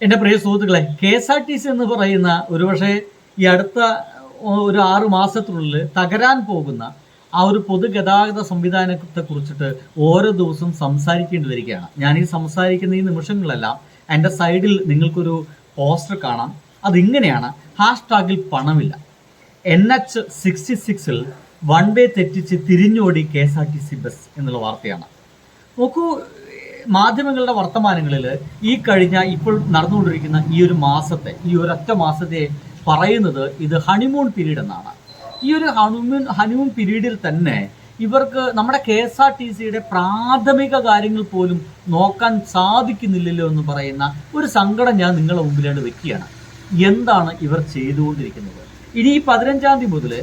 എൻ്റെ പ്രിയ സുഹൃത്തുക്കളെ, KSRTC എന്ന് പറയുന്ന ഒരുപക്ഷെ ഈ അടുത്ത ഒരു 6 മാസത്തിനുള്ളിൽ തകരാൻ പോകുന്ന ആ ഒരു പൊതുഗതാഗത സംവിധാനത്തെ കുറിച്ചിട്ട് ഓരോ ദിവസവും സംസാരിക്കേണ്ടി വരികയാണ്. ഞാൻ ഈ സംസാരിക്കുന്ന ഈ നിമിഷങ്ങളെല്ലാം എൻ്റെ സൈഡിൽ നിങ്ങൾക്കൊരു പോസ്റ്റർ കാണാം. അതിങ്ങനെയാണ്: #ൽ പണമില്ല, NH66 വൺ വേ തെറ്റിച്ച് തിരിഞ്ഞോടി KSRTC ബസ് എന്നുള്ള വാർത്തയാണ്. നോക്കൂ, മാധ്യമങ്ങളുടെ വർത്തമാനങ്ങളിൽ ഇപ്പോൾ നടന്നുകൊണ്ടിരിക്കുന്ന ഈ ഒരു മാസത്തെ, ഈ ഒരൊറ്റ മാസത്തെ പറയുന്നത് ഇത് ഹണിമൂൺ പീരീഡ് എന്നാണ്. ഈ ഒരു ഹണിമൂൺ പീരീഡിൽ തന്നെ ഇവർക്ക് നമ്മുടെ KSRTCയുടെ പ്രാഥമിക കാര്യങ്ങൾ പോലും നോക്കാൻ സാധിക്കുന്നില്ലല്ലോ എന്ന് പറയുന്ന ഒരു സങ്കടം ഞാൻ നിങ്ങളുടെ മുമ്പിലാണ് വെക്കുകയാണ്. എന്താണ് ഇവർ ചെയ്തുകൊണ്ടിരിക്കുന്നത്? ഇനി ഈ 15-ാം തീയതി മുതൽ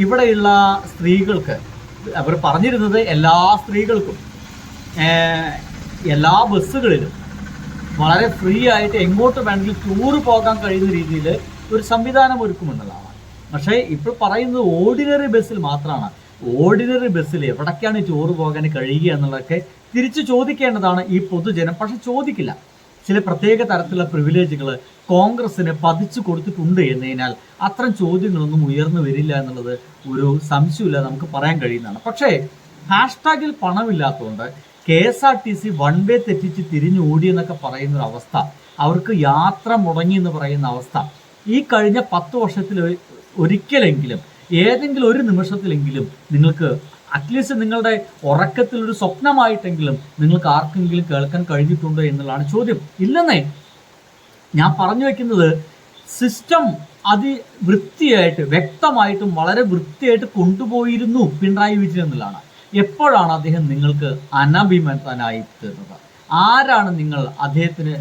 ഇവിടെയുള്ള സ്ത്രീകൾക്ക്, അവർ പറഞ്ഞിരുന്നത് എല്ലാ സ്ത്രീകൾക്കും എല്ലാ ബസ്സുകളിലും വളരെ ഫ്രീ ആയിട്ട് എങ്ങോട്ട് വേണമെങ്കിലും ടൂറ് പോകാൻ കഴിയുന്ന രീതിയിൽ ഒരു സംവിധാനം ഒരുക്കുമെന്നുള്ളതാണ്. പക്ഷേ ഇപ്പോൾ പറയുന്നത് ഓർഡിനറി ബസ്സിൽ മാത്രമാണ്. ഓർഡിനറി ബസ്സിൽ എവിടേക്കാണ് ടൂറ് പോകാൻ കഴിയുക എന്നുള്ളതൊക്കെ തിരിച്ചു ചോദിക്കേണ്ടതാണ് ഈ പൊതുജനം. പക്ഷെ ചോദിക്കില്ല. ചില പ്രത്യേക തരത്തിലുള്ള പ്രിവിലേജുകൾ കോൺഗ്രസിന് പതിച്ചു കൊടുത്തിട്ടുണ്ട് എന്നതിനാൽ അത്തരം ചോദ്യങ്ങളൊന്നും ഉയർന്നു വരില്ല എന്നുള്ളത് ഒരു സംശയമില്ല, നമുക്ക് പറയാൻ കഴിയുന്നതാണ്. പക്ഷേ #ൽ പണമില്ലാത്തതുകൊണ്ട് KSRTC വൺ വേ തെറ്റിച്ച് തിരിഞ്ഞോടി എന്നൊക്കെ പറയുന്ന ഒരു അവസ്ഥ, അവർക്ക് യാത്ര മുടങ്ങി എന്ന് പറയുന്ന അവസ്ഥ ഈ കഴിഞ്ഞ 10 വർഷത്തിൽ ഒരിക്കലെങ്കിലും ഏതെങ്കിലും ഒരു നിമിഷത്തിലെങ്കിലും നിങ്ങൾക്ക് അറ്റ്ലീസ്റ്റ് നിങ്ങളുടെ ഉറക്കത്തിൽ ഒരു സ്വപ്നമായിട്ടെങ്കിലും നിങ്ങൾക്ക് ആർക്കെങ്കിലും കേൾക്കാൻ കഴിഞ്ഞിട്ടുണ്ടോ എന്നുള്ളതാണ് ചോദ്യം. ഇല്ലെന്നേ, ഞാൻ പറഞ്ഞു വെക്കുന്നത് സിസ്റ്റം വൃത്തിയായിട്ട് വ്യക്തമായിട്ടും വളരെ വൃത്തിയായിട്ട് കൊണ്ടുപോയിരുന്നു പിണറായി വിജയൻ എന്നുള്ളതാണ്. എപ്പോഴാണ് അദ്ദേഹം നിങ്ങൾക്ക് അനഭിമതനായി തീർന്നത്? ആരാണ്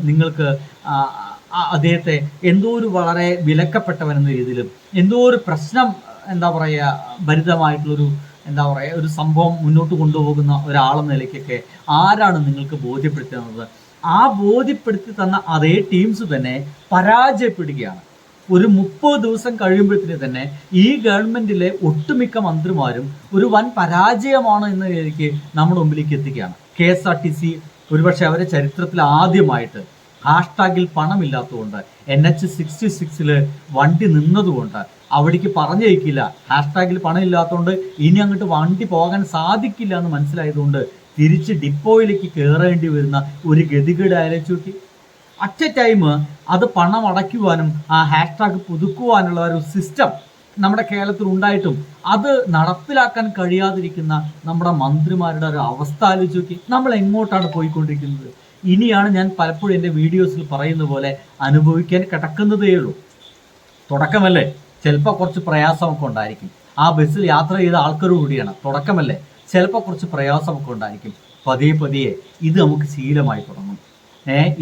നിങ്ങൾക്ക് അദ്ദേഹത്തെ എന്തോ ഒരു വളരെ വിലക്കപ്പെട്ടവനെന്ന രീതിയിലും എന്തോ ഒരു പ്രശ്നം ഭരിതമായിട്ടുള്ളൊരു ഒരു സംഭവം മുന്നോട്ട് കൊണ്ടുപോകുന്ന ഒരാളെന്ന നിലയ്ക്കൊക്കെ ആരാണ് നിങ്ങൾക്ക് ബോധ്യപ്പെടുത്തുന്നത്? ആ ബോധ്യപ്പെടുത്തി തന്ന അതേ ടീംസ് തന്നെ പരാജയപ്പെടുകയാണ്. ഒരു 30 ദിവസം കഴിയുമ്പോഴത്തേന് തന്നെ ഈ ഗവൺമെന്റിലെ ഒട്ടുമിക്ക മന്ത്രിമാരും ഒരു വൻ പരാജയമാണ് എന്ന രീതിക്ക് നമ്മുടെ മുമ്പിലേക്ക് എത്തിക്കുകയാണ്. KSRTC ഒരുപക്ഷെ അവരുടെ ചരിത്രത്തിൽ ആദ്യമായിട്ട് #ൽ പണമില്ലാത്തതുകൊണ്ട്, NH66 വണ്ടി നിന്നതുകൊണ്ട് അവിടേക്ക് പറഞ്ഞയക്കില്ല, #ൽ പണം ഇല്ലാത്തതുകൊണ്ട് ഇനി അങ്ങോട്ട് വണ്ടി പോകാൻ സാധിക്കില്ല എന്ന് മനസ്സിലായതുകൊണ്ട് തിരിച്ച് ഡിപ്പോയിലേക്ക് കയറേണ്ടി വരുന്ന ഒരു ഗതികേട് ആലോചിച്ച് അറ്റ് എ ടൈം അത് പണം അടയ്ക്കുവാനും ആ #, പുതുക്കുവാനുള്ള ഒരു സിസ്റ്റം നമ്മുടെ കേരളത്തിൽ ഉണ്ടായിട്ടും അത് നടപ്പിലാക്കാൻ കഴിയാതിരിക്കുന്ന നമ്മുടെ മന്ത്രിമാരുടെ ഒരു അവസ്ഥ ആലോചിച്ച് നോക്കി. നമ്മൾ എങ്ങോട്ടാണ് പോയിക്കൊണ്ടിരിക്കുന്നത്? ഇനിയാണ് ഞാൻ പലപ്പോഴും എൻ്റെ വീഡിയോസിൽ പറയുന്ന പോലെ അനുഭവിക്കാൻ കിടക്കുന്നതേ ഉള്ളൂ. തുടക്കമല്ലേ, ചിലപ്പോൾ കുറച്ച് പ്രയാസമൊക്കെ ഉണ്ടായിരിക്കും. ആ ബസ്സിൽ യാത്ര ചെയ്ത ആൾക്കാർ കൂടിയാണ്. തുടക്കമല്ലേ, ചിലപ്പോൾ കുറച്ച് പ്രയാസമൊക്കെ ഉണ്ടായിരിക്കും. പതിയെ ഇത് നമുക്ക് ശീലമായി തുടങ്ങും.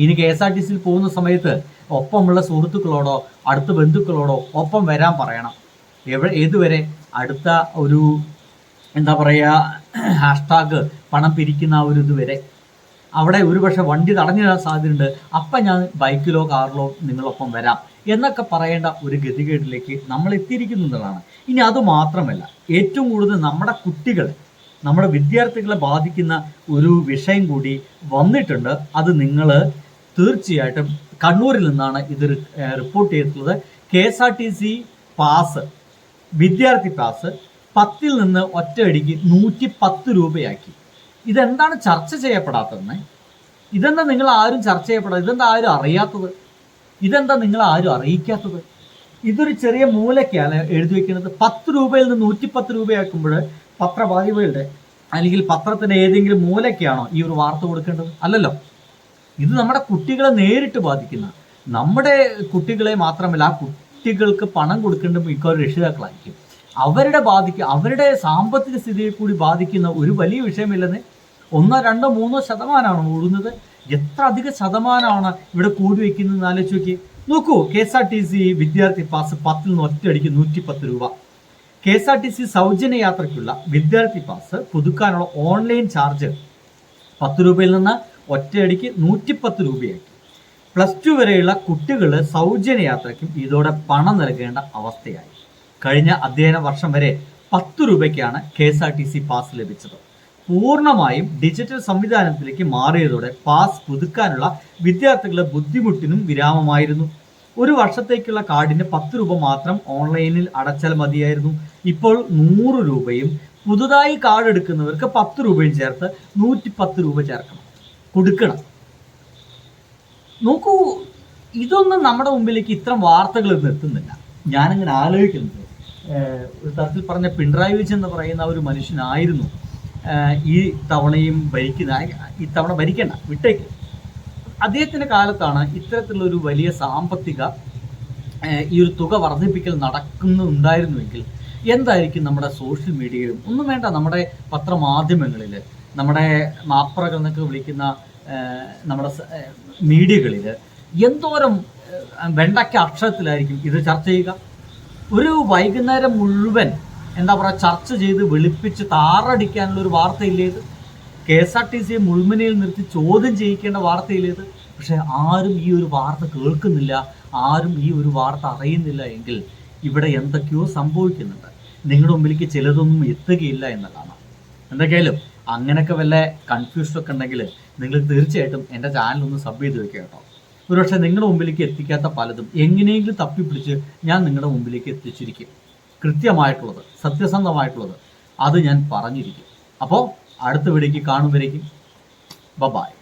ഇനി KSRTCയിൽ പോകുന്ന സമയത്ത് ഒപ്പമുള്ള സുഹൃത്തുക്കളോടോ അടുത്ത ബന്ധുക്കളോടോ ഒപ്പം വരാൻ പറയണം. ഏതുവരെ? അടുത്ത ഒരു #, പണം പിരിക്കുന്ന ഒരു ഇതുവരെ. അവിടെ ഒരുപക്ഷെ വണ്ടി തടഞ്ഞിടാൻ സാധ്യതയുണ്ട്. അപ്പം ഞാൻ ബൈക്കിലോ കാറിലോ നിങ്ങളൊപ്പം വരാം എന്നൊക്കെ പറയേണ്ട ഒരു ഗതികേടിലേക്ക് നമ്മൾ എത്തിയിരിക്കുന്നതാണ്. ഇനി അതുമാത്രമല്ല, ഏറ്റവും കൂടുതൽ നമ്മുടെ വിദ്യാർത്ഥികളെ ബാധിക്കുന്ന ഒരു വിഷയം കൂടി വന്നിട്ടുണ്ട്. അത് നിങ്ങൾ തീർച്ചയായിട്ടും കണ്ണൂരിൽ നിന്നാണ് ഇത് റിപ്പോർട്ട് ചെയ്തിട്ടുള്ളത്. KSRTC പാസ്, വിദ്യാർത്ഥി പാസ് 10 നിന്ന് ഒറ്റയടിക്ക് 110 രൂപയാക്കി. ഇതെന്താണ് ചർച്ച ചെയ്യപ്പെടാത്തതെന്ന്? ഇതെന്താ നിങ്ങൾ ആരും ചർച്ച ചെയ്യപ്പെടാത്തത്? ഇതെന്താ ആരും അറിയാത്തത്? ഇതെന്താ നിങ്ങൾ ആരും അറിയിക്കാത്തത്? ഇതൊരു ചെറിയ മൂലയ്ക്കാണ് എഴുതി വെക്കുന്നത്. 10 രൂപയിൽ നിന്ന് 110 രൂപയാക്കുമ്പോൾ പത്രവാദികളുടെ അല്ലെങ്കിൽ പത്രത്തിന്റെ ഏതെങ്കിലും മൂലയ്ക്കാണോ ഈ ഒരു വാർത്ത കൊടുക്കേണ്ടത്? അല്ലല്ലോ. ഇത് നമ്മുടെ കുട്ടികളെ നേരിട്ട് ബാധിക്കുന്ന, നമ്മുടെ കുട്ടികളെ മാത്രമല്ല, ആ കുട്ടികൾക്ക് പണം കൊടുക്കേണ്ട മിക്കവാറും രക്ഷിതാക്കളായിരിക്കും. അവരുടെ സാമ്പത്തിക സ്ഥിതിയെ കൂടി ബാധിക്കുന്ന ഒരു വലിയ വിഷയമില്ലെന്ന്. 1, 2, 3 ശതമാനമാണ് കൂടുന്നത്. എത്ര അധികം ശതമാനമാണ് ഇവിടെ കൂടി വയ്ക്കുന്നതെന്ന് ആലോചിച്ച് നോക്കി. നോക്കൂ, KSRTC വിദ്യാർത്ഥി പാസ് 10 നിന്ന് ഒറ്റയടിക്ക് 110 രൂപ. KSRTC സൗജന്യ യാത്രയ്ക്കുള്ള വിദ്യാർത്ഥി പാസ് പുതുക്കാനുള്ള ഓൺലൈൻ ചാർജ് 10 രൂപയിൽ നിന്ന് ഒറ്റയടിക്ക് 110 രൂപയാക്കി. +2 വരെയുള്ള കുട്ടികൾ സൗജന്യ യാത്രയ്ക്കും ഇതോടെ പണം നൽകേണ്ട അവസ്ഥയായി. കഴിഞ്ഞ അധ്യയന വർഷം വരെ 10 രൂപയ്ക്കാണ് KSRTC പാസ് ലഭിച്ചത്. പൂർണ്ണമായും ഡിജിറ്റൽ സംവിധാനത്തിലേക്ക് മാറിയതോടെ പാസ് പുതുക്കാനുള്ള വിദ്യാർത്ഥികളുടെ ബുദ്ധിമുട്ടിനും വിരാമമായിരുന്നു. ഒരു വർഷത്തേക്കുള്ള കാർഡിന് 10 രൂപ മാത്രം ഓൺലൈനിൽ അടച്ചാൽ മതിയായിരുന്നു. ഇപ്പോൾ 100 രൂപയും പുതുതായി കാർഡ് എടുക്കുന്നവർക്ക് 10 രൂപയും ചേർത്ത് 110 രൂപ കൊടുക്കണം. നോക്കൂ, ഇതൊന്നും നമ്മുടെ മുമ്പിലേക്ക് ഇത്തരം വാർത്തകൾ എത്തുന്നില്ല. ഞാനങ്ങനെ ആലോചിക്കുന്നത് ഒരു തരത്തിൽ പറഞ്ഞ പിണറായി വിജയൻ എന്ന് പറയുന്ന ഒരു മനുഷ്യനായിരുന്നു ഈ തവണയും ഇത്തവണ ഭരിക്കേണ്ട, വിട്ടേക്ക്. അദ്ദേഹത്തിന്റെ കാലത്താണ് ഇത്തരത്തിലുള്ള ഒരു വലിയ സാമ്പത്തിക ഈ ഒരു തുക വർദ്ധിപ്പിക്കൽ നടക്കുന്നുണ്ടായിരുന്നുവെങ്കിൽ എന്തായിരിക്കും നമ്മുടെ സോഷ്യൽ മീഡിയയിലും ഒന്നും വേണ്ട, നമ്മുടെ പത്രമാധ്യമങ്ങളിൽ, നമ്മുടെ മാപ്പറകൾ എന്നൊക്കെ വിളിക്കുന്ന നമ്മുടെ മീഡിയകളിൽ എന്തോരം വെണ്ടയ്ക്ക അക്ഷരത്തിലായിരിക്കും ഇത് ചർച്ച ചെയ്യുക. ഒരു വൈകുന്നേരം മുഴുവൻ ചർച്ച ചെയ്ത് വെളുപ്പിച്ച് താറടിക്കാനുള്ള ഒരു വാർത്തയില്ലേത്? KSRTC മുൾമുനയിൽ നിർത്തി ചോദ്യം ചെയ്യിക്കേണ്ട വാർത്തയില്ലേത്? പക്ഷെ ആരും ഈ ഒരു വാർത്ത കേൾക്കുന്നില്ല, ആരും ഈ ഒരു വാർത്ത അറിയുന്നില്ല എങ്കിൽ ഇവിടെ എന്തൊക്കെയോ സംഭവിക്കുന്നുണ്ട്. നിങ്ങളുടെ മുമ്പിലേക്ക് ചിലതൊന്നും എത്തുകയില്ല എന്നതാണ്. എന്തൊക്കെയായാലും അങ്ങനെയൊക്കെ വല്ല കൺഫ്യൂഷനൊക്കെ ഉണ്ടെങ്കിൽ നിങ്ങൾ തീർച്ചയായിട്ടും എൻ്റെ ചാനൽ ഒന്ന് സബ് ചെയ്ത് വെക്കുക കേട്ടോ. ഒരുപക്ഷെ നിങ്ങളുടെ മുമ്പിലേക്ക് എത്തിക്കാത്ത പലതും എങ്ങനെയെങ്കിലും തപ്പിപ്പിടിച്ച് ഞാൻ നിങ്ങളുടെ മുമ്പിലേക്ക് എത്തിച്ചിരിക്കും. കൃത്യമായിട്ടുള്ളത്, സത്യസന്ധമായിട്ടുള്ളത് അത് ഞാൻ പറഞ്ഞിരിക്കും. അപ്പോൾ അടുത്ത വീഡിയോക്ക് കാണുമ്പോഴേക്കും ബൈ.